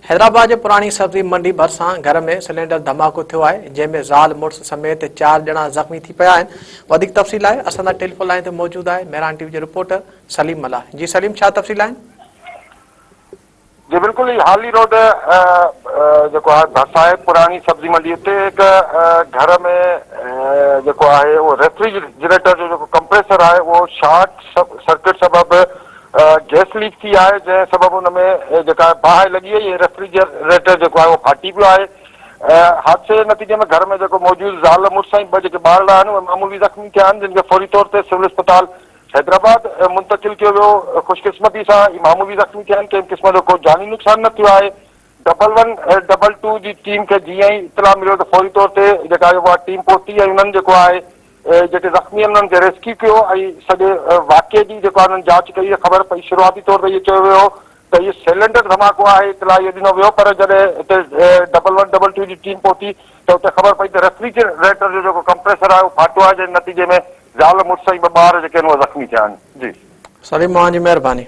हैदराबाद जे पुरानी सब्जी मंडी भरिसां घर में सिलेंडर धमाको थियो आहे, जंहिंमें ज़ाल मुड़ुस समेत 4 ॼणा ज़ख़्मी थी पिया आहिनि। वधीक तफ़सील आहे असां सां टेलीफोन लाइन ते मौजूदु आहे मेहरान टीवी जो रिपोर्टर सलीम मल्ला। जी सलीम, छा तफ़सील आहिनि? जी बिल्कुल, हाली रोड जो है भरिसां आहे पुरानी सब्जी मंडी, उते एक घर में जो है वो रेफ्रिजरेटर जो कंप्रेसर है वो शॉर्ट सर्किट सबब गैस लीक थी है, जै सबब उनमें जो बाहि लगी है, ये रेफ्रिजरेटर जो है वो फाटी पियो है। हादसे नतीजे में घर में जो मौजूद ज़ाल मुड़ुस ऐं 2 जेके ॿारड़ा आहिनि उहे मामूली ज़ख़्मी थिया आहिनि, जिन खे फौरी तौर ते सिविल अस्पताल हैदराबाद मुंतकिल किया वियो। खुशकिस्मती सां मामूली ज़ख़्मी थिया आहिनि, कंहिं क़िस्म जो को जानी नुक़सान न थियो आहे। 1122 जी टीम के जीअं ई इतला मिलियो त फौरी तौर ते जेका उहा टीम पहुती ऐं उन्हनि जेको आहे जेके ज़ख़्मी आहिनि उन्हनि खे रेस्क्यू कयो ऐं सॼे वाक़िए जी जेको आहे उन्हनि जांच कई। ख़बर पई शुरूआती तौर ते इहो चयो वियो त इहो सिलेंडर धमाको आहे, इतला इहो ॾिनो वियो, पर जॾहिं हिते 1122 जी टीम पहुती त उते ख़बर पई त रेफ्रिजरेटर जो जेको कंप्रेसर आहे उहो फाटो आहे, जंहिं नतीजे में ज़ाल मुड़ुस ऐं 2 ॿार जेके आहिनि उहे ज़ख़्मी थिया आहिनि। जी सलीम, मां जी महिरबानी।